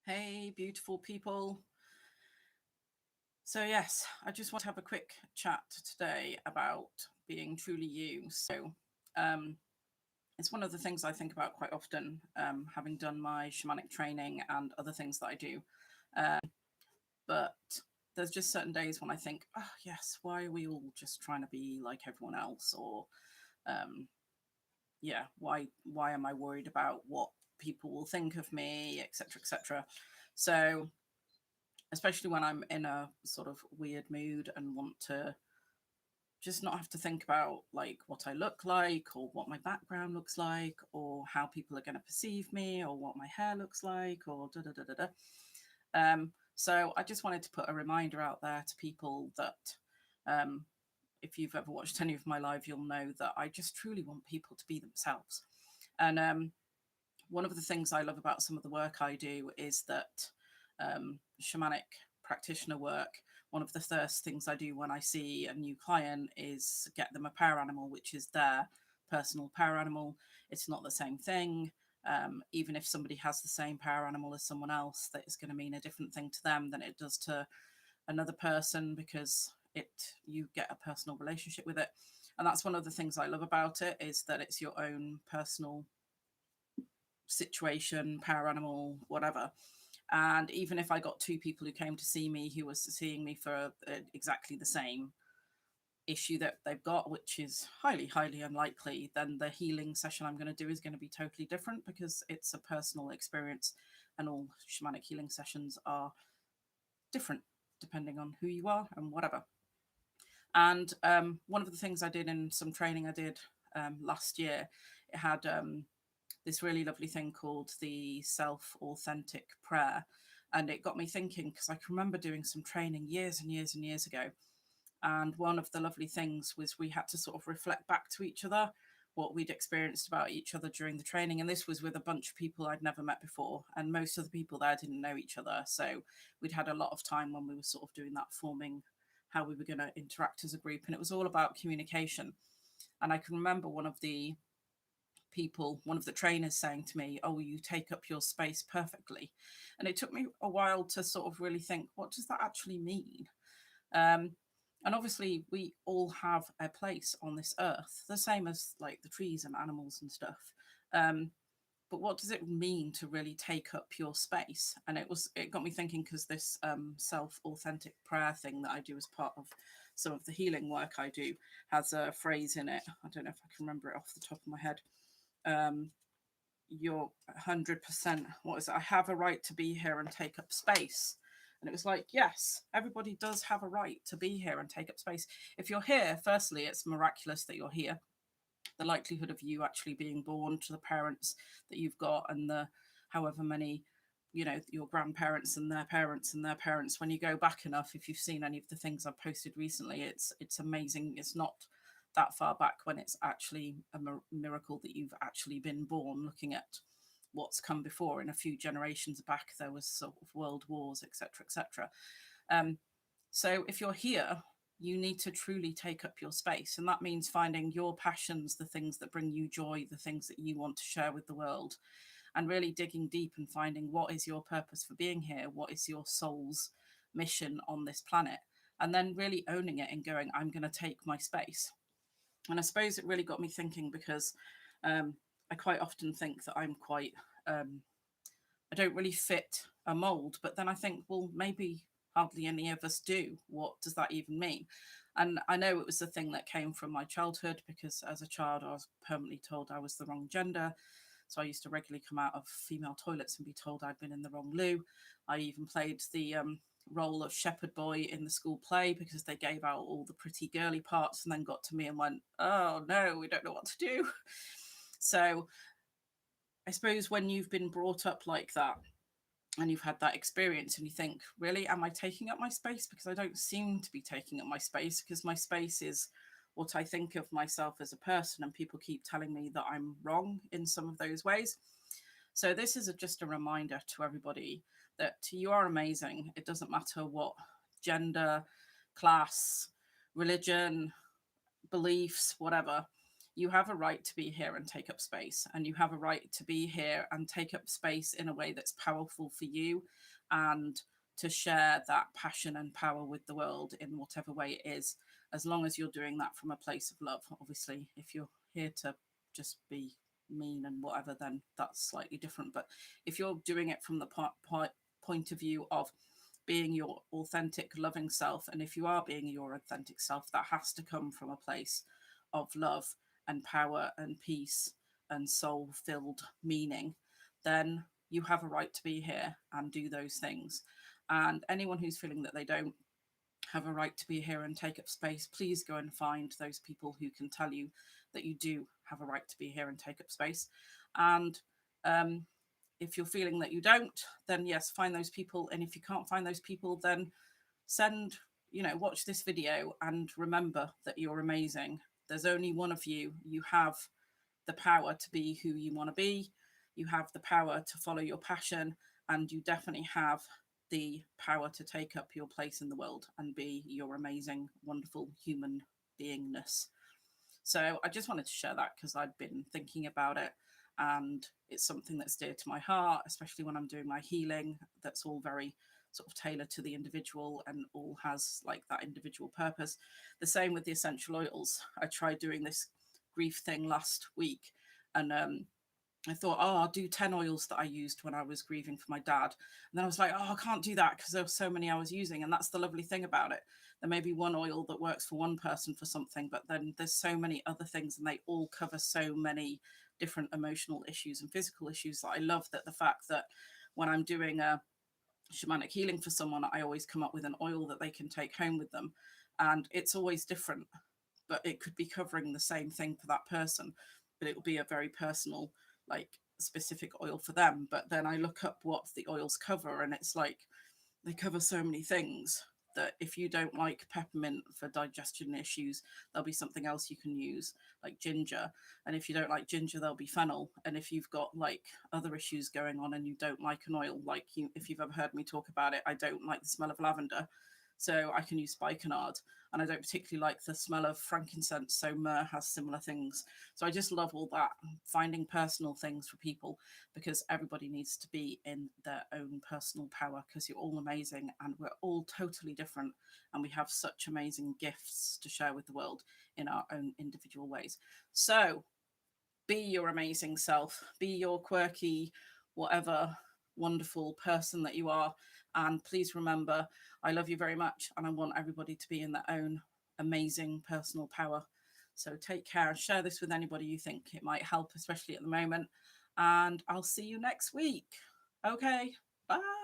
Hey, beautiful people. So, yes, I just want to have a quick chat today about being truly you. Um, it's one of the things I think about quite often, having done my shamanic training and other things that I do. But there's just certain days when I think, oh, yes, why are we all just trying to be like everyone else? Or, um, yeah, why am I worried about what people will think of me, etc., etc. So, especially when I'm in a sort of weird mood and want to just not have to think about like what I look like or what my background looks like or how people are going to perceive me or what my hair looks like or da da da da da. So I just wanted to put a reminder out there to people that um, if you've ever watched any of my live, you'll know that I just truly want people to be themselves. And one of the things I love about some of the work I do is that shamanic practitioner work, one of the first things I do when I see a new client is get them a power animal, which is their personal power animal. It's not the same thing. Even if somebody has the same power animal as someone else, that is going to mean a different thing to them than it does to another person because you get a personal relationship with it. And that's one of the things I love about it is that it's your own personal situation, power animal, whatever. And even if I got two people who came to see me who was seeing me for exactly the same issue that they've got, which is highly, highly unlikely, then the healing session I'm going to do is going to be totally different because it's a personal experience and all shamanic healing sessions are different depending on who you are and whatever. And one of the things I did in some training I did last year, it had this really lovely thing called the self-authentic prayer. And it got me thinking because I can remember doing some training years and years and years ago. And one of the lovely things was we had to sort of reflect back to each other what we'd experienced about each other during the training. And this was with a bunch of people I'd never met before. And most of the people there didn't know each other. So we'd had a lot of time when we were sort of doing that, forming how we were going to interact as a group. And it was all about communication. And I can remember one of the trainers saying to me, oh, you take up your space perfectly. And it took me a while to sort of really think, what does that actually mean? Um, and obviously, we all have a place on this earth, the same as like the trees and animals and stuff. Um, but what does it mean to really take up your space? And it got me thinking because this self-authentic prayer thing that I do as part of some of the healing work I do has a phrase in it. I don't know if I can remember it off the top of my head. um, you're 100%, what is it? I have a right to be here and take up space. And it was like, yes, everybody does have a right to be here and take up space. If you're here, firstly, it's miraculous that you're here. The likelihood of you actually being born to the parents that you've got and the however many, your grandparents and their parents and their parents, when you go back enough, if you've seen any of the things I've posted recently, it's amazing. It's not that far back when it's actually a miracle that you've actually been born. Looking at what's come before, in a few generations back there was sort of world wars, etc., etc. So if you're here, you need to truly take up your space. And that means finding your passions, the things that bring you joy, the things that you want to share with the world, and really digging deep and finding what is your purpose for being here? What is your soul's mission on this planet? And then really owning it and going, I'm going to take my space. And I suppose it really got me thinking because I quite often think that I'm quite I don't really fit a mold. But then I think, well, maybe hardly any of us do. What does that even mean? And I know it was the thing that came from my childhood because as a child, I was permanently told I was the wrong gender. So I used to regularly come out of female toilets and be told I'd been in the wrong loo. I even played the role of shepherd boy in the school play because they gave out all the pretty girly parts and then got to me and went, oh no, we don't know what to do. So I suppose when you've been brought up like that, and you've had that experience and you think, really, am I taking up my space? Because I don't seem to be taking up my space because my space is what I think of myself as a person, and people keep telling me that I'm wrong in some of those ways. So this is just a reminder to everybody that you are amazing. It doesn't matter what gender, class, religion, beliefs, whatever. you have a right to be here and take up space, and you have a right to be here and take up space in a way that's powerful for you, and to share that passion and power with the world in whatever way it is, as long as you're doing that from a place of love. Obviously, if you're here to just be mean and whatever, then that's slightly different. But if you're doing it from the point of view of being your authentic, loving self, and if you are being your authentic self, that has to come from a place of love and power and peace and soul filled meaning, then you have a right to be here and do those things. And anyone who's feeling that they don't have a right to be here and take up space, please go and find those people who can tell you that you do have a right to be here and take up space. And if you're feeling that you don't, then yes, find those people. And if you can't find those people, then send, watch this video and remember that you're amazing. There's only one of you. You have the power to be who you want to be. You have the power to follow your passion, and you definitely have the power to take up your place in the world and be your amazing, wonderful human beingness. So I just wanted to share that because I'd been thinking about it, and it's something that's dear to my heart, especially when I'm doing my healing. That's all very sort of tailored to the individual and all has like that individual purpose. The same with the essential oils. I tried doing this grief thing last week, and I thought, oh, I'll do 10 oils that I used when I was grieving for my dad. And then I was like, oh, I can't do that because there were so many I was using. And that's the lovely thing about it. There may be one oil that works for one person for something, but then there's so many other things and they all cover so many different emotional issues and physical issues that I love that the fact that when I'm doing a shamanic healing for someone, I always come up with an oil that they can take home with them. And it's always different, but it could be covering the same thing for that person, but it will be a very personal, like specific oil for them. But then I look up what the oils cover, and it's like they cover so many things that if you don't like peppermint for digestion issues, there'll be something else you can use, like ginger. And if you don't like ginger, there'll be fennel. And if you've got like other issues going on and you don't like an oil, like if you've ever heard me talk about it, I don't like the smell of lavender. So I can use spikenard, and I don't particularly like the smell of frankincense. So myrrh has similar things. So I just love all that, finding personal things for people, because everybody needs to be in their own personal power, because you're all amazing and we're all totally different. And we have such amazing gifts to share with the world in our own individual ways. So be your amazing self, be your quirky, whatever wonderful person that you are. And please remember, I love you very much and I want everybody to be in their own amazing personal power. So take care and share this with anybody you think it might help, especially at the moment. And I'll see you next week. Okay, bye.